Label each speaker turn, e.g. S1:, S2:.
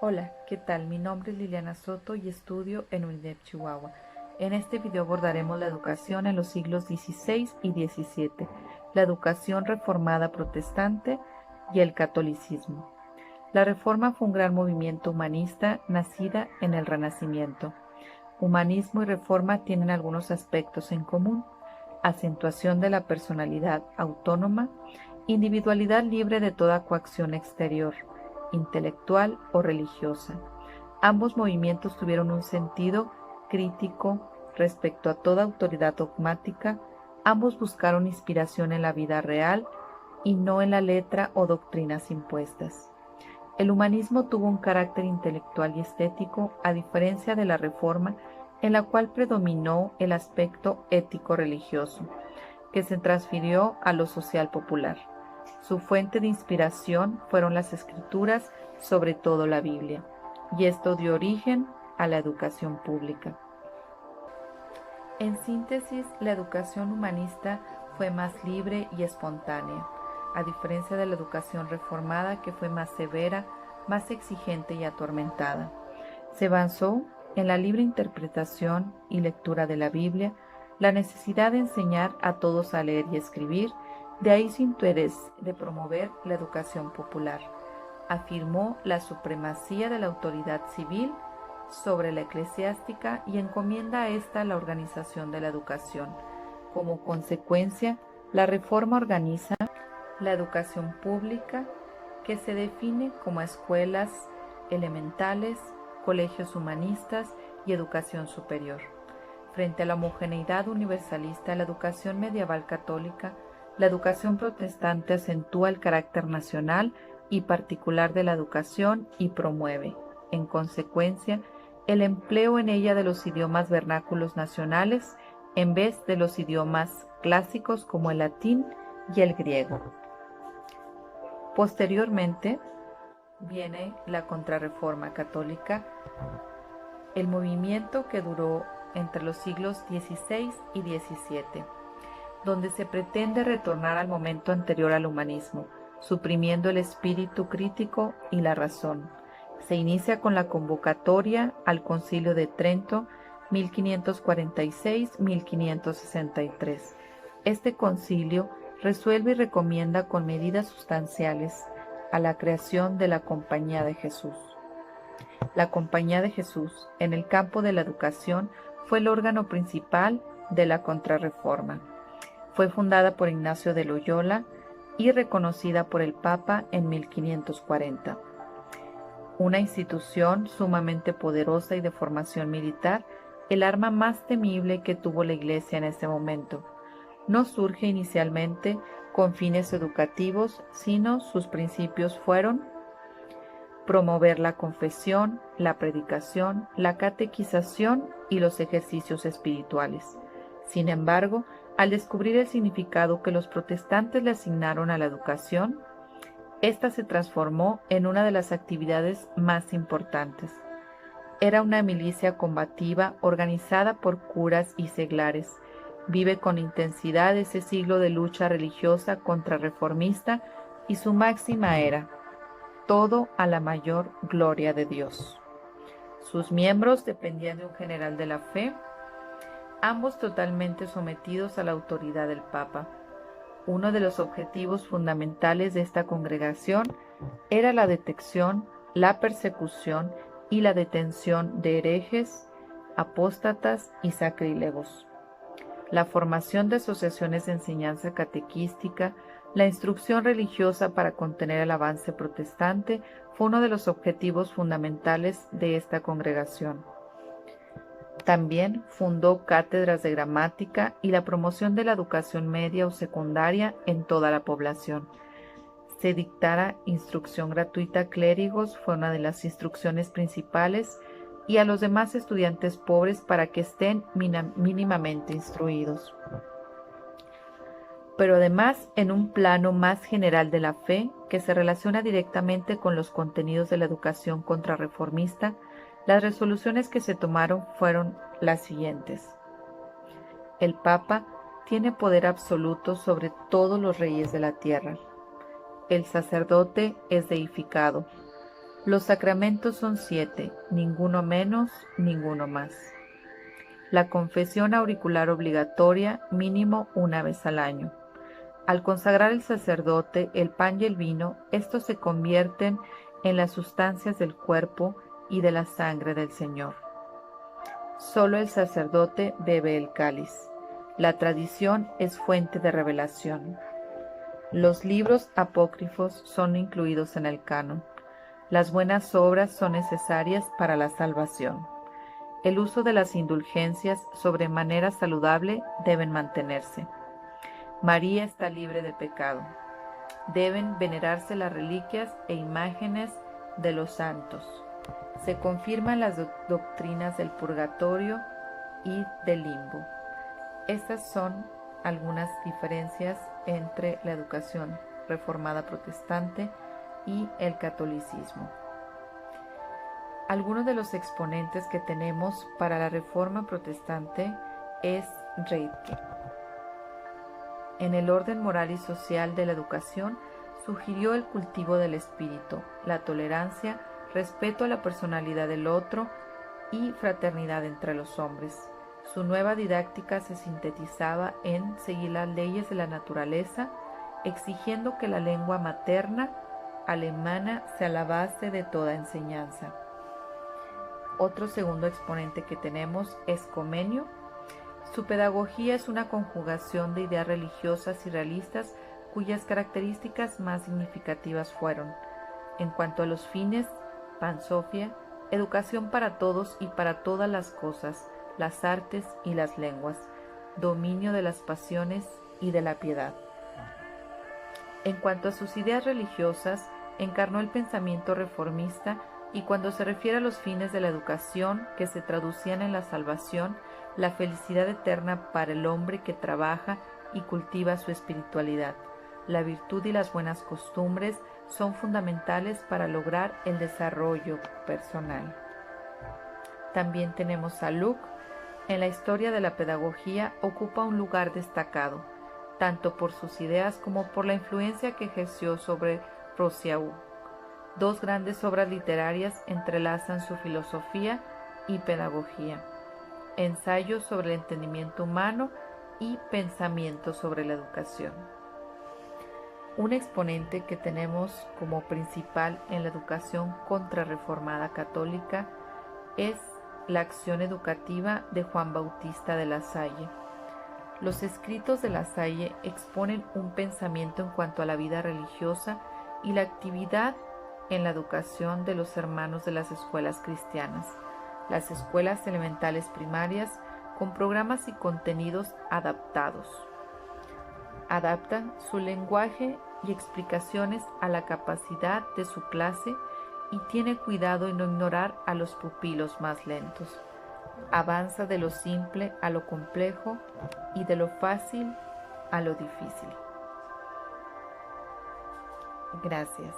S1: Hola, ¿qué tal? Mi nombre es Liliana Soto y estudio en UNIDEP Chihuahua. En este video abordaremos la educación en los siglos XVI y XVII, la educación reformada protestante y el catolicismo. La Reforma fue un gran movimiento humanista nacida en el Renacimiento. Humanismo y reforma tienen algunos aspectos en común: acentuación de la personalidad autónoma, individualidad libre de toda coacción exterior, intelectual o religiosa. Ambos movimientos tuvieron un sentido crítico respecto a toda autoridad dogmática. Ambos buscaron inspiración en la vida real y no en la letra o doctrinas impuestas. El humanismo tuvo un carácter intelectual y estético, a diferencia de la Reforma, en la cual predominó el aspecto ético-religioso, que se transfirió a lo social popular. Su fuente de inspiración fueron las Escrituras, sobre todo la Biblia, y esto dio origen a la educación pública. En síntesis, la educación humanista fue más libre y espontánea, a diferencia de la educación reformada, que fue más severa, más exigente y atormentada. Se avanzó en la libre interpretación y lectura de la Biblia, la necesidad de enseñar a todos a leer y escribir, de ahí su interés de promover la educación popular. Afirmó la supremacía de la autoridad civil sobre la eclesiástica y encomienda a esta la organización de la educación. Como consecuencia, la Reforma organiza la educación pública, que se define como escuelas elementales, colegios humanistas y educación superior. Frente a la homogeneidad universalista de la educación medieval católica, la educación protestante acentúa el carácter nacional y particular de la educación y promueve, en consecuencia, el empleo en ella de los idiomas vernáculos nacionales en vez de los idiomas clásicos como el latín y el griego. Posteriormente viene la Contrarreforma católica, el movimiento que duró entre los siglos XVI y XVII, donde se pretende retornar al momento anterior al humanismo, suprimiendo el espíritu crítico y la razón. Se inicia con la convocatoria al Concilio de Trento 1546-1563. Este concilio resuelve y recomienda con medidas sustanciales a la creación de la Compañía de Jesús. La Compañía de Jesús, en el campo de la educación, fue el órgano principal de la Contrarreforma. Fue fundada por Ignacio de Loyola y reconocida por el Papa en 1540. Una institución sumamente poderosa y de formación militar, el arma más temible que tuvo la Iglesia en ese momento. No surge inicialmente con fines educativos, sino sus principios fueron promover la confesión, la predicación, la catequización y los ejercicios espirituales. Sin embargo, al descubrir el significado que los protestantes le asignaron a la educación, esta se transformó en una de las actividades más importantes. Era una milicia combativa organizada por curas y seglares. Vive con intensidad ese siglo de lucha religiosa contrarreformista y su máxima era: todo a la mayor gloria de Dios. Sus miembros dependían de un general de la fe, ambos totalmente sometidos a la autoridad del Papa. Uno de los objetivos fundamentales de esta congregación era la detección, la persecución y la detención de herejes, apóstatas y sacrílegos. La formación de asociaciones de enseñanza catequística, la instrucción religiosa para contener el avance protestante fue uno de los objetivos fundamentales de esta congregación. También fundó cátedras de gramática y la promoción de la educación media o secundaria en toda la población. Se dictara instrucción gratuita a clérigos, fue una de las instrucciones principales, y a los demás estudiantes pobres para que estén mínimamente instruidos. Pero además, en un plano más general de la fe, que se relaciona directamente con los contenidos de la educación contrarreformista, las resoluciones que se tomaron fueron las siguientes. El Papa tiene poder absoluto sobre todos los reyes de la tierra. El sacerdote es deificado. Los sacramentos son 7, ninguno menos, ninguno más. La confesión auricular obligatoria, mínimo una vez al año. Al consagrar el sacerdote el pan y el vino, estos se convierten en las sustancias del cuerpo y de la sangre del Señor. Solo el sacerdote bebe el cáliz. La tradición es fuente de revelación. Los libros apócrifos son incluidos en el canon. Las buenas obras son necesarias para la salvación. El uso de las indulgencias sobremanera saludable deben mantenerse. María está libre de pecado. Deben venerarse las reliquias e imágenes de los santos. Se confirman las doctrinas del purgatorio y del limbo. Estas son algunas diferencias entre la educación reformada protestante y el catolicismo. Algunos de los exponentes que tenemos para la reforma protestante es Reitke. En el orden moral y social de la educación sugirió el cultivo del espíritu, la tolerancia, respeto a la personalidad del otro y fraternidad entre los hombres. Su nueva didáctica se sintetizaba en seguir las leyes de la naturaleza, exigiendo que la lengua materna alemana sea la base de toda enseñanza. Otro segundo exponente que tenemos es Comenio. Su pedagogía es una conjugación de ideas religiosas y realistas cuyas características más significativas fueron, en cuanto a los fines, pansofia, educación para todos y para todas las cosas, las artes y las lenguas, dominio de las pasiones y de la piedad. En cuanto a sus ideas religiosas, encarnó el pensamiento reformista y cuando se refiere a los fines de la educación que se traducían en la salvación, la felicidad eterna para el hombre que trabaja y cultiva su espiritualidad. La virtud y las buenas costumbres son fundamentales para lograr el desarrollo personal. También tenemos a Luc. En la historia de la pedagogía ocupa un lugar destacado, tanto por sus ideas como por la influencia que ejerció sobre Rousseau. Dos grandes obras literarias entrelazan su filosofía y pedagogía: Ensayo sobre el entendimiento humano y Pensamiento sobre la educación. Un exponente que tenemos como principal en la educación contrarreformada católica es la acción educativa de Juan Bautista de La Salle. Los escritos de La Salle exponen un pensamiento en cuanto a la vida religiosa y la actividad en la educación de los hermanos de las escuelas cristianas, las escuelas elementales primarias con programas y contenidos adaptados. Adapta su lenguaje y explicaciones a la capacidad de su clase y tiene cuidado en no ignorar a los pupilos más lentos. Avanza de lo simple a lo complejo y de lo fácil a lo difícil. Gracias.